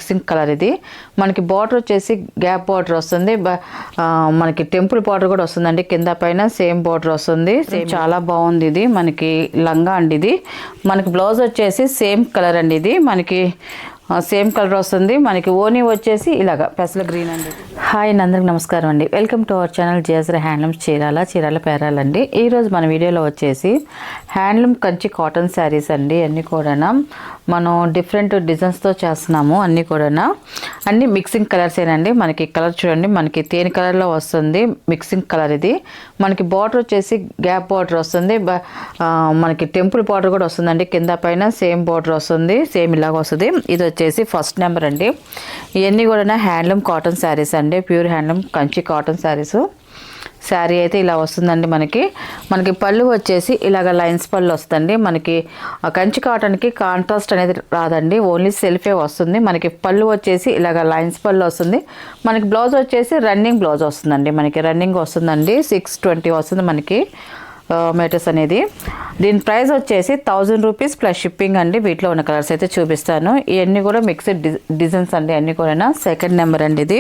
Mixing colour ఇది. మనకి border వచ్చేసి గ్యాప్ బార్డర్ వస్తుంది, మనకి టెంపుల్ బార్డర్ కూడా వస్తుందండి. కింద పైన సేమ్ బార్డర్ వస్తుంది. చాలా బాగుంది ఇది. మనకి లంగా అండి ఇది. మనకి బ్లౌజ్ వచ్చేసి సేమ్ కలర్ అండి ఇది. మనకి సేమ్ కలర్ వస్తుంది. మనకి ఓనీ వచ్చేసి ఇలాగా పెసల గ్రీన్ అండి. హాయ్ అందరికి నమస్కారం అండి. Welcome to our channel GSR handlooms Chirala పేరాలండి. ఈరోజు మన వీడియోలో వచ్చేసి హ్యాండ్లూమ్ కంచి కాటన్ శారీస్ అండి. అన్నీ కూడా మనం డిఫరెంట్ డిజైన్స్తో చేస్తున్నాము. అన్నీ కూడా అన్ని మిక్సింగ్ కలర్సేనండి. మనకి కలర్ చూడండి, మనకి తేనె కలర్లో వస్తుంది మిక్సింగ్ కలర్ ఇది. మనకి బార్డర్ వచ్చేసి గ్యాప్ బార్డర్ వస్తుంది, మనకి టెంపుల్ బార్డర్ కూడా వస్తుందండి. కింద పైన సేమ్ బార్డర్ వస్తుంది, సేమ్ ఇలాగ వస్తుంది. ఇది వచ్చేసి ఫస్ట్ నెంబర్ అండి. ఇవన్నీ కూడా హ్యాండ్లూమ్ కాటన్ శారీస్ అండి, pure handloom Kanchi cotton saris. Sari అయితే ఇలా వస్తుందండి. మనకి పళ్ళు వచ్చేసి ఇలాగ లైన్స్ పళ్ళు వస్తుంది. మనకి కంచి కాటన్కి కాంట్రాస్ట్ అనేది రాదండి, ఓన్లీ సెల్ఫే వస్తుంది. మనకి పళ్ళు వచ్చేసి ఇలాగ లైన్స్ పళ్ళు వస్తుంది. మనకి బ్లౌజ్ వచ్చేసి రన్నింగ్ బ్లౌజ్ వస్తుందండి. మనకి రన్నింగ్ వస్తుందండి. 620 వస్తుంది మనకి మీటర్స్ అనేది. దీని ప్రైస్ వచ్చేసి 1000 రూపీస్ ప్లస్ షిప్పింగ్ అండి. వీటిలో ఉన్న కలర్స్ అయితే చూపిస్తాను. ఇవన్నీ కూడా మిక్స్డ్ డిజైన్స్ అండి. అన్నీ కూడా సెకండ్ నెంబర్ అండి ఇది.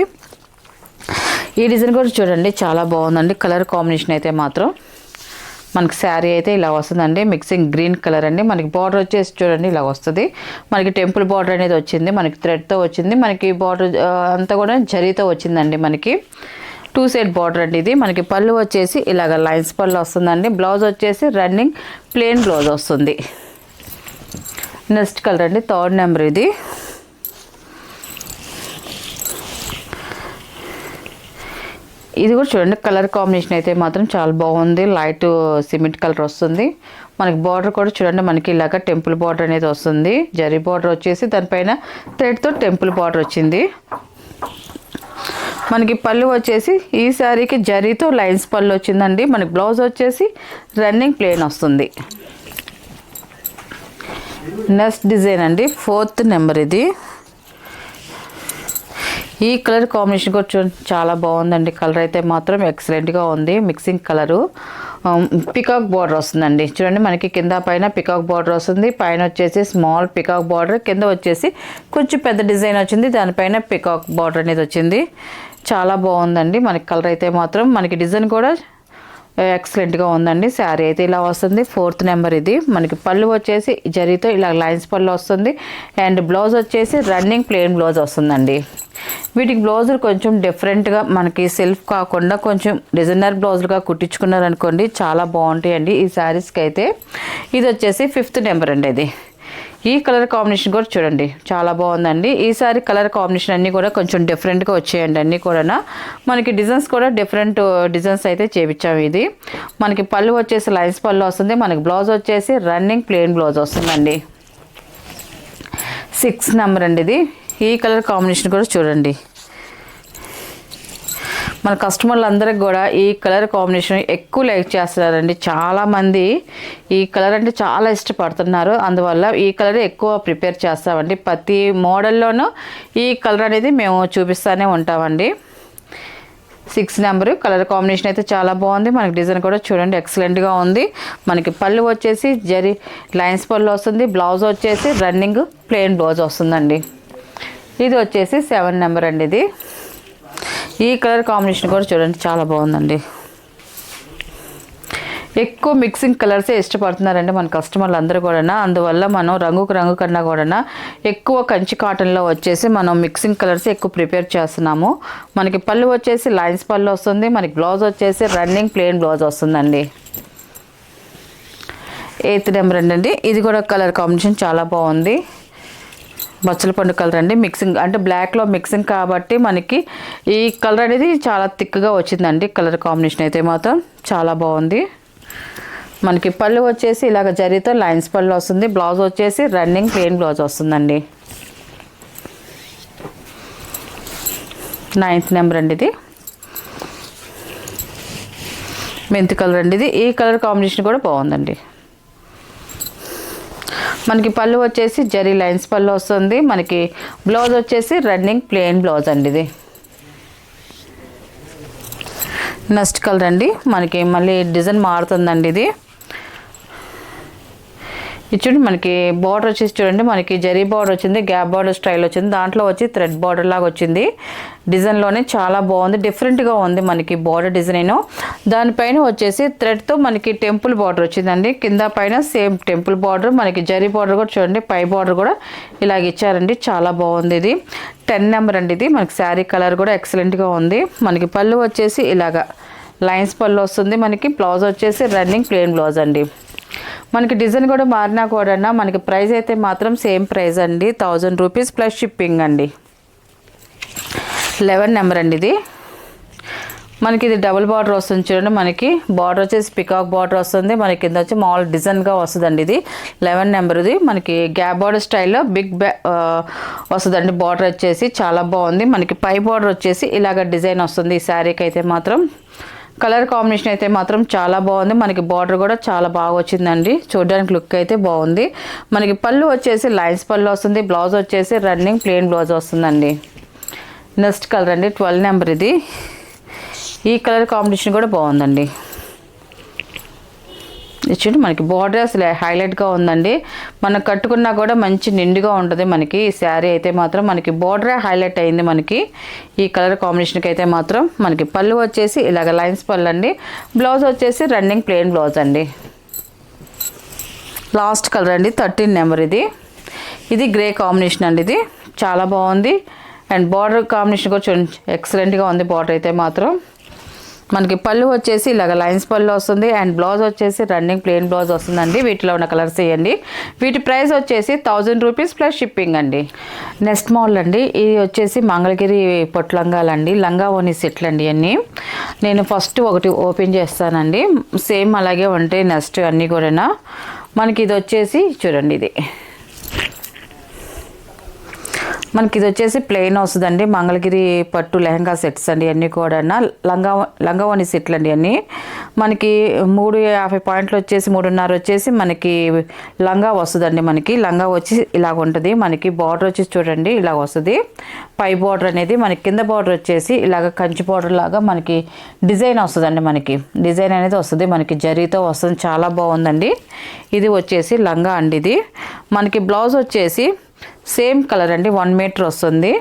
ఈ డిజైన్ కూడా చూడండి, చాలా బాగుందండి. కలర్ కాంబినేషన్ అయితే మాత్రం మనకి శారీ అయితే ఇలా వస్తుందండి. మిక్సింగ్ గ్రీన్ కలర్ అండి. మనకి బార్డర్ వచ్చేసి చూడండి ఇలా వస్తుంది. మనకి టెంపుల్ బార్డర్ అనేది వచ్చింది, మనకి థ్రెడ్తో వచ్చింది. మనకి బార్డర్ అంతా కూడా జరీతో వచ్చిందండి. మనకి 2 సైడ్ బార్డర్ అండి ఇది. మనకి పళ్ళు వచ్చేసి ఇలాగ లైన్స్ పళ్ళు వస్తుందండి. బ్లౌజ్ వచ్చేసి రన్నింగ్ ప్లెయిన్ బ్లౌజ్ వస్తుంది. నెక్స్ట్ కలర్ అండి, థర్డ్ నెంబర్ ఇది. ఇది కూడా చూడండి, కలర్ కాంబినేషన్ అయితే మాత్రం చాలా బాగుంది. లైట్ సిమెంట్ కలర్ వస్తుంది. మనకి బార్డర్ కూడా చూడండి, మనకి ఇలాగ టెంపుల్ బార్డర్ అనేది వస్తుంది. జరీ బార్డర్ వచ్చేసి దానిపైన థ్రెడ్తో టెంపుల్ బార్డర్ వచ్చింది. మనకి పళ్ళు వచ్చేసి ఈ శారీకి జరీతో లైన్స్ పళ్ళు వచ్చిందండి. మనకి బ్లౌజ్ వచ్చేసి రన్నింగ్ ప్లెయిన్ వస్తుంది. నెక్స్ట్ డిజైన్ అండి, ఫోర్త్ నెంబర్ ఇది. ఈ కలర్ కాంబినేషన్ కూడా చూడండి, చాలా బాగుందండి. కలర్ అయితే మాత్రం ఎక్సలెంట్గా ఉంది. మిక్సింగ్ కలరు, పికాక్ బార్డర్ వస్తుందండి. చూడండి, మనకి కింద పైన పికాక్ బార్డర్ వస్తుంది. పైన వచ్చేసి స్మాల్ పికాక్ బార్డర్, కింద వచ్చేసి కొంచెం పెద్ద డిజైన్ వచ్చింది. దానిపైన పికాక్ బార్డర్ అనేది వచ్చింది. చాలా బాగుందండి. మనకి కలర్ అయితే మాత్రం, మనకి డిజైన్ కూడా ఎక్సలెంట్గా ఉందండి. శారీ అయితే ఇలా వస్తుంది. ఫోర్త్ నెంబర్ ఇది. మనకి పళ్ళు వచ్చేసి జరీతో ఇలా లైన్స్ పళ్ళు వస్తుంది. అండ్ బ్లౌజ్ వచ్చేసి రన్నింగ్ ప్లెయిన్ బ్లౌజ్ వస్తుందండి. వీటికి బ్లౌజులు కొంచెం డిఫరెంట్గా, మనకి సెల్ఫ్ కాకుండా కొంచెం డిజైనర్ బ్లౌజులుగా కుట్టించుకున్నారనుకోండి, చాలా బాగుంటాయండి ఈ శారీస్కి అయితే. ఇది వచ్చేసి 5th నెంబర్ అండి ఇది. ఈ కలర్ కాంబినేషన్ కూడా చూడండి, చాలా బాగుందండి. ఈసారి కలర్ కాంబినేషన్ అన్నీ కూడా కొంచెం డిఫరెంట్గా వచ్చాయండి. అన్నీ కూడా మనకి డిజైన్స్ కూడా డిఫరెంట్ డిజైన్స్ అయితే చేపించాము. ఇది మనకి పళ్ళు వచ్చేసి లైన్స్ పళ్ళు వస్తుంది. మనకి బ్లౌజ్ వచ్చేసి రన్నింగ్ ప్లెయిన్ బ్లౌజ్ వస్తుందండి. 6th నెంబర్ అండి ఇది. ఈ కలర్ కాంబినేషన్ కూడా చూడండి, మన కస్టమర్లు అందరికి కూడా ఈ కలర్ కాంబినేషన్ ఎక్కువ లైక్ చేస్తున్నారండి. చాలామంది ఈ కలర్ అంటే చాలా ఇష్టపడుతున్నారు. అందువల్ల ఈ కలర్ ఎక్కువ ప్రిపేర్ చేస్తామండి. ప్రతి మోడల్లోనూ ఈ కలర్ అనేది మేము చూపిస్తూనే ఉంటామండి. 6th number. కలర్ కాంబినేషన్ అయితే చాలా బాగుంది. మనకి డిజైన్ కూడా చూడండి ఎక్సలెంట్గా ఉంది. మనకి పళ్ళు వచ్చేసి జరీ లైన్స్ పళ్ళు వస్తుంది. బ్లౌజ్ వచ్చేసి రన్నింగ్ ప్లెయిన్ బ్లౌజ్ వస్తుందండి. ఇది వచ్చేసి 7 నెంబర్ అండి ఇది. ఈ కలర్ కాంబినేషన్ కూడా చూడండి, చాలా బాగుందండి. ఎక్కువ మిక్సింగ్ కలర్సే ఇష్టపడుతున్నారండి మన కస్టమర్లు అందరూ కూడా. అందువల్ల మనం రంగుకు రంగు కన్నా కూడా ఎక్కువ కంచి కాటన్లో వచ్చేసి మనం మిక్సింగ్ కలర్స్ ఎక్కువ ప్రిపేర్ చేస్తున్నాము. మనకి పళ్ళు వచ్చేసి లైన్స్ పళ్ళు వస్తుంది. మనకి బ్లౌజ్ వచ్చేసి రన్నింగ్ ప్లెయిన్ బ్లౌజ్ వస్తుందండి. 8th నెంబర్ అండి. ఇది కూడా కలర్ కాంబినేషన్ చాలా బాగుంది. బచ్చల పండు కలర్ అండి. మిక్సింగ్ అంటే బ్లాక్లో మిక్సింగ్ కాబట్టి మనకి ఈ కలర్ అనేది చాలా థిక్గా వచ్చిందండి. కలర్ కాంబినేషన్ అయితే మాత్రం చాలా బాగుంది. మనకి పళ్ళు వచ్చేసి ఇలాగ జరీతో లైన్స్ పళ్ళు వస్తుంది. బ్లౌజ్ వచ్చేసి రన్నింగ్ ప్లెయిన్ బ్లౌజ్ వస్తుందండి. 9th నెంబర్ అండి ఇది. మెంతి కలర్ అండి ఇది. ఈ కలర్ కాంబినేషన్ కూడా బాగుందండి. మనకి పళ్ళు వచ్చేసి జరీ లైన్స్ పళ్ళు వస్తుంది. మనకి బ్లౌజ్ వచ్చేసి రన్నింగ్ ప్లెయిన్ బ్లౌజ్ అండి ఇది. నెక్స్ట్ కలర్ అండి. మనకి మళ్ళీ డిజైన్ మారుతుందండి ఇది. ఇది చూడండి మనకి బార్డర్ వచ్చేసి చూడండి మనకి జరీ బార్డర్ వచ్చింది, గ్యాప్ బార్డర్ స్టైల్ వచ్చింది, దాంట్లో వచ్చి థ్రెడ్ బార్డర్ లాగా వచ్చింది. డిజైన్లోనే చాలా బాగుంది, డిఫరెంట్గా ఉంది మనకి బార్డర్ డిజైన్. దానిపైన వచ్చేసి థ్రెడ్తో మనకి టెంపుల్ బార్డర్ వచ్చిందండి. కింద పైన సేమ్ టెంపుల్ బార్డర్, మనకి జరీ బార్డర్ కూడా చూడండి, పై బార్డర్ కూడా ఇలాగ ఇచ్చారండి. చాలా బాగుంది. ఇది 10 నెంబర్ అండి. ఇది మనకి శారీ కలర్ కూడా ఎక్సలెంట్గా ఉంది. మనకి పళ్ళు వచ్చేసి ఇలాగా లైన్స్ పళ్ళు వస్తుంది. మనకి బ్లౌజ్ వచ్చేసి రన్నింగ్ ప్లెయిన్ బ్లౌజ్ అండి. మనకి డిజైన్ కూడా మారినా కూడా మనకి ప్రైస్ అయితే మాత్రం సేమ్ ప్రైస్ అండి, 1000 రూపీస్ ప్లస్ షిప్పింగ్ అండి. 11 నెంబర్ అండి. ఇది మనకి ఇది డబుల్ బార్డర్ వస్తుంది చూడండి. మనకి బార్డర్ వచ్చేసి పికాక్ బార్డర్ వస్తుంది, మనకి కింద వచ్చి మామూలు డిజైన్గా వస్తుందండి. ఇది 11 నెంబర్. ఇది మనకి గ్యాప్ బార్డర్ స్టైల్లో బిగ్ వస్తుందండి. బార్డర్ వచ్చేసి చాలా బాగుంది. మనకి పై బార్డర్ వచ్చేసి ఇలాగ డిజైన్ వస్తుంది. ఈ శారీకి అయితే మాత్రం కలర్ కాంబినేషన్ అయితే మాత్రం చాలా బాగుంది. మనకి బార్డర్ కూడా చాలా బాగా వచ్చిందండి, చూడడానికి లుక్ అయితే బాగుంది. మనకి పళ్ళు వచ్చేసి లైన్స్ పళ్ళు వస్తుంది, బ్లౌజ్ వచ్చేసి రన్నింగ్ ప్లెయిన్ బ్లౌజ్ వస్తుందండి. నెక్స్ట్ కలర్ అండి 12 నెంబర్. ఇది ఈ కలర్ కాంబినేషన్ కూడా బాగుందండి. చూడండి మనకి బార్డర్ అసలు హైలైట్గా ఉందండి. మనం కట్టుకున్నా కూడా మంచి నిండుగా ఉంటుంది మనకి ఈ శారీ అయితే మాత్రం. మనకి బార్డరే హైలైట్ అయింది మనకి ఈ కలర్ కాంబినేషన్కి అయితే మాత్రం. మనకి పళ్ళు వచ్చేసి ఇలాగ లైన్స్ పళ్ళు అండి, బ్లౌజ్ వచ్చేసి రన్నింగ్ ప్లెయిన్ బ్లౌజ్ అండి. లాస్ట్ కలర్ అండి 13 నెంబర్. ఇది గ్రే కాంబినేషన్ అండి. ఇది చాలా బాగుంది. అండ్ బార్డర్ కాంబినేషన్ కూడా చూడండి ఎక్సలెంట్గా ఉంది. బార్డర్ అయితే మాత్రం మనకి పళ్ళు వచ్చేసి ఇలాగ లైన్స్ పళ్ళు వస్తుంది, అండ్ బ్లౌజ్ వచ్చేసి రన్నింగ్ ప్లెయిన్ బ్లౌజ్ వస్తుందండి. వీటిలో ఉన్న కలర్స్ వేయండి. వీటి ప్రైస్ వచ్చేసి 1000 రూపీస్ ప్లస్ షిప్పింగ్ అండి. నెక్స్ట్ మోడల్ అండి. ఇది వచ్చేసి మంగళగిరి పొట్టు లంగాలండి, లంగా ఓని సెట్లు అండి. అన్నీ నేను ఫస్ట్ ఒకటి ఓపెన్ చేస్తానండి, సేమ్ అలాగే ఉంటాయి నెక్స్ట్ అన్నీ కూడా. మనకి ఇది వచ్చేసి చూడండి, మనకి ఇది వచ్చేసి ప్లెయిన్ వస్తుందండి. మంగళగిరి పట్టు లెహంగా సెట్స్ అండి అన్నీ కూడా. లంగావోని సెట్లు అండి అన్నీ. మనకి 350 పాయింట్లు వచ్చేసి 3.5 వచ్చేసి మనకి లంగా వస్తుందండి. మనకి లంగా వచ్చి ఇలాగ ఉంటుంది. మనకి బార్డర్ వచ్చేసి చూడండి ఇలాగ వస్తుంది. పై బార్డర్ అనేది మనకి కింద బార్డర్ వచ్చేసి ఇలాగ కంచి బార్డర్ లాగా మనకి డిజైన్ వస్తుందండి. మనకి డిజైన్ అనేది వస్తుంది, మనకి జరీతో వస్తుంది. చాలా బాగుందండి. ఇది వచ్చేసి లంగా అండి. ఇది మనకి బ్లౌజ్ వచ్చేసి సేమ్ కలర్ అండి, 1 మీటర్ వస్తుంది.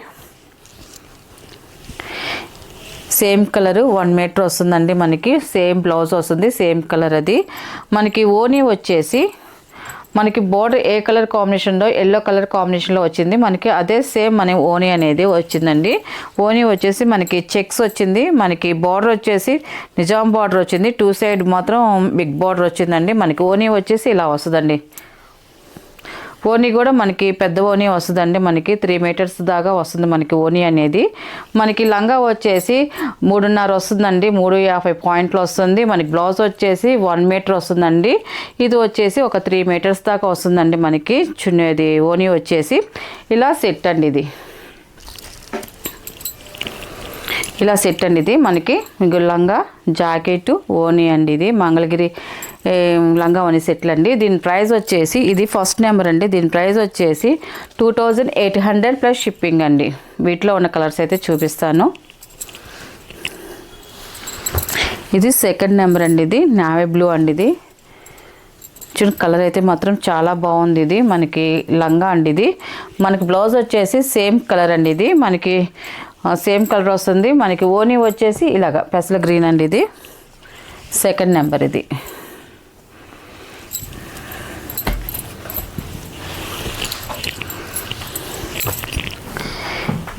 సేమ్ కలరు 1 మీటర్ వస్తుందండి. మనకి సేమ్ బ్లౌజ్ వస్తుంది, సేమ్ కలర్. అది మనకి ఓనీ వచ్చేసి మనకి బోర్డర్ ఏ కలర్ కాంబినేషన్లో ఎల్లో కలర్ కాంబినేషన్లో వచ్చింది. మనకి అదే సేమ్ మన ఓనీ అనేది వచ్చిందండి. ఓనీ వచ్చేసి మనకి చెక్స్ వచ్చింది. మనకి బార్డర్ వచ్చేసి నిజాం బార్డర్ వచ్చింది, 2 సైడ్ మాత్రం బిగ్ బార్డర్ వచ్చిందండి. మనకి ఓనీ వచ్చేసి ఇలా వస్తుందండి. ఓనీ కూడా మనకి పెద్ద ఓనీ వస్తుందండి. మనకి 3 మీటర్స్ దాకా వస్తుంది మనకి ఓనీ అనేది. మనకి లంగా వచ్చేసి 3.5 వస్తుందండి, 350 పాయింట్లు వస్తుంది. మనకి బ్లౌజ్ వచ్చేసి 1 మీటర్ వస్తుందండి. ఇది వచ్చేసి ఒక 3 మీటర్స్ దాకా వస్తుందండి మనకి చున్నది ఓనీ వచ్చేసి. ఇలా సెట్ అండి. ఇది ఇలా సెట్ అండి. ఇది మనకి లంగా జాకెట్ ఓనీ అండి. ఇది మంగళగిరి లంగా ఓనీ సెట్లు అండి. దీని ప్రైస్ వచ్చేసి ఇది ఫస్ట్ నెంబర్ అండి. దీని ప్రైస్ వచ్చేసి 2800 ప్లస్ షిప్పింగ్ అండి. వీటిలో ఉన్న కలర్స్ అయితే చూపిస్తాను. ఇది సెకండ్ నెంబర్ అండి. ఇది నావీ బ్లూ అండి. ఇది చూడండి కలర్ అయితే మాత్రం చాలా బాగుంది. ఇది మనకి లంగా అండి. ఇది మనకి బ్లౌజ్ వచ్చేసి సేమ్ కలర్ అండి. ఇది మనకి సేమ్ కలర్ వస్తుంది. మనకి ఓనీ వచ్చేసి ఇలాగా పెసల గ్రీన్ అండి. ఇది సెకండ్ నెంబర్.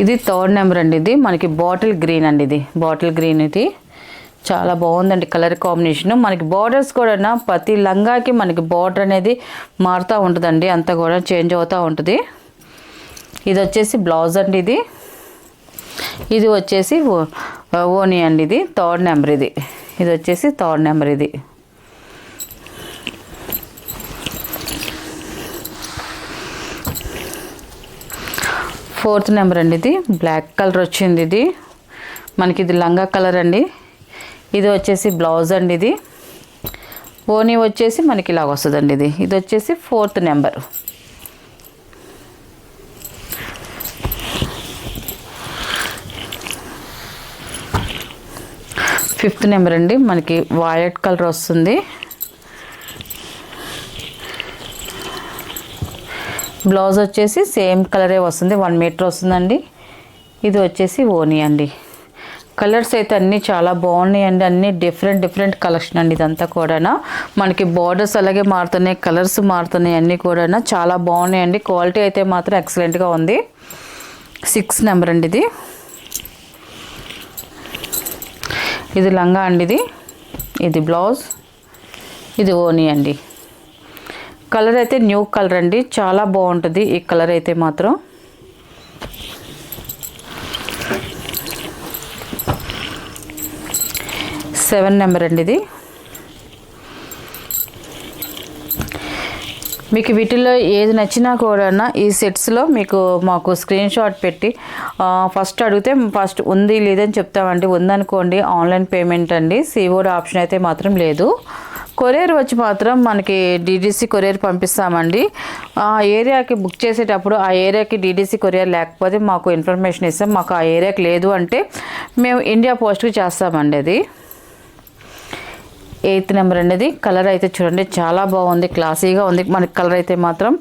ఇది థర్డ్ నెంబర్ అండి. ఇది మనకి బాటిల్ గ్రీన్ అండి. ఇది బాటిల్ గ్రీన్. ఇది చాలా బాగుందండి కలర్ కాంబినేషన్. మనకి బార్డర్స్ కూడా ప్రతి లంగాకి మనకి బార్డర్ అనేది మారుతూ ఉంటుందండి, అంతా కూడా చేంజ్ అవుతూ ఉంటుంది. ఇది వచ్చేసి బ్లౌజ్ అండి. ఇది వచ్చేసి ఓనీ అండి. ఇది థర్డ్ నెంబర్. ఇది వచ్చేసి థర్డ్ నెంబర్. ఇది ఫోర్త్ నెంబర్ అండి. ఇది బ్లాక్ కలర్ వచ్చింది. ఇది మనకి ఇది లంగా కలర్ అండి. ఇది వచ్చేసి బ్లౌజ్ అండి. ఇది ఓనీ వచ్చేసి మనకి ఇలాగ వస్తుందండి. ఇది వచ్చేసి ఫోర్త్ నెంబర్. ఫిఫ్త్ నెంబర్ అండి. మనకి వైలెట్ కలర్ వస్తుంది. బ్లౌజ్ వచ్చేసి సేమ్ కలరే వస్తుంది, 1 మీటర్ వస్తుందండి. ఇది వచ్చేసి ఓనీ అండి. కలర్స్ అయితే అన్నీ చాలా బాగున్నాయండి, అన్నీ డిఫరెంట్ కలెక్షన్ అండి. ఇదంతా కూడా మనకి బార్డర్స్ అలాగే మారుతున్నాయి, కలర్స్ మారుతున్నాయి, అన్నీ కూడా చాలా బాగున్నాయండి. క్వాలిటీ అయితే మాత్రం ఎక్సలెంట్గా ఉంది. 6 నెంబర్ అండి ఇది. ఇది లంగా అండి, ఇది బ్లౌజ్, ఇది ఓనీ అండి. కలర్ అయితే న్యూ కలర్ అండి, చాలా బాగుంటుంది ఈ కలర్ అయితే మాత్రం. సెవెన్ నెంబర్ అండి ఇది. మీకు వీటిలో ఏది నచ్చినా కూడా ఈ సెట్స్లో మాకు స్క్రీన్ షాట్ పెట్టి ఫస్ట్ అడిగితే ఫస్ట్ ఉంది లేదని చెప్తామండి. ఉందనుకోండి ఆన్లైన్ పేమెంట్ అండి, సిఓడి ఆప్షన్ అయితే మాత్రం లేదు. కొరియర్ వచ్చి మాత్రం మనకి డీడీసీ కొరియర్ పంపిస్తామండి. ఆ ఏరియాకి బుక్ చేసేటప్పుడు ఆ ఏరియాకి డీడీసీ కొరియర్ లేకపోతే మాకు ఇన్ఫర్మేషన్ ఇస్తాం. మాకు ఆ ఏరియాకి లేదు అంటే మేము ఇండియా పోస్ట్కి చేస్తామండి. అది 8th నెంబర్ అనేది. కలర్ అయితే చూడండి చాలా బాగుంది, క్లాసీగా ఉంది. మనకి కలర్ అయితే మాత్రం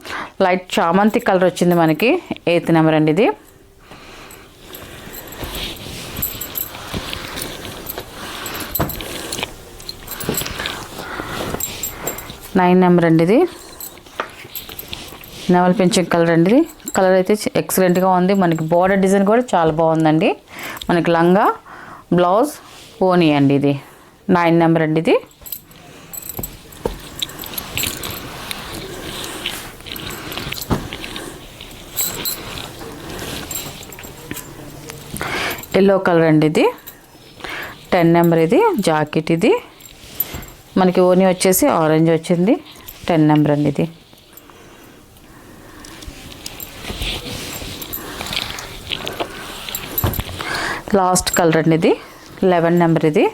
లైట్ చామంతి కలర్ వచ్చింది మనకి. 8th నెంబర్ అండి ఇది. నైన్ నెంబర్ అండి ఇది. నెవల్ పింఛన్ కలర్ అండి ఇది. కలర్ అయితే ఎక్సలెంట్గా ఉంది. మనకి బార్డర్ డిజైన్ కూడా చాలా బాగుందండి. మనకి లంగా, బ్లౌజ్, ఓనీ అండి ఇది. 9 నెంబర్ అండి ఇది. ఎల్లో కలర్ అండి ఇది. 10 నెంబర్ ఇది. జాకెట్ ఇది. మనకి ఓనీ వచ్చేసి ఆరెంజ్ వచ్చింది. 10 నెంబర్ అండి ఇది. లాస్ట్ కలర్ అండి ఇది. 11 నెంబర్ ఇది.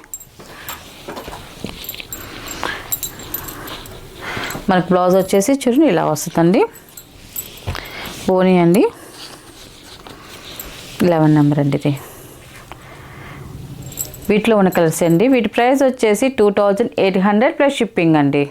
మనకి బ్లౌజ్ వచ్చేసి చూడండి ఇలా వస్తుందండి. ఓనీ అండి. 11 నెంబర్ అండి ఇది. వీటిలో ఉన్న కలర్స్ అండి. వీటి ప్రైస్ వచ్చేసి 2800 ప్లస్ షిప్పింగ్ అండి.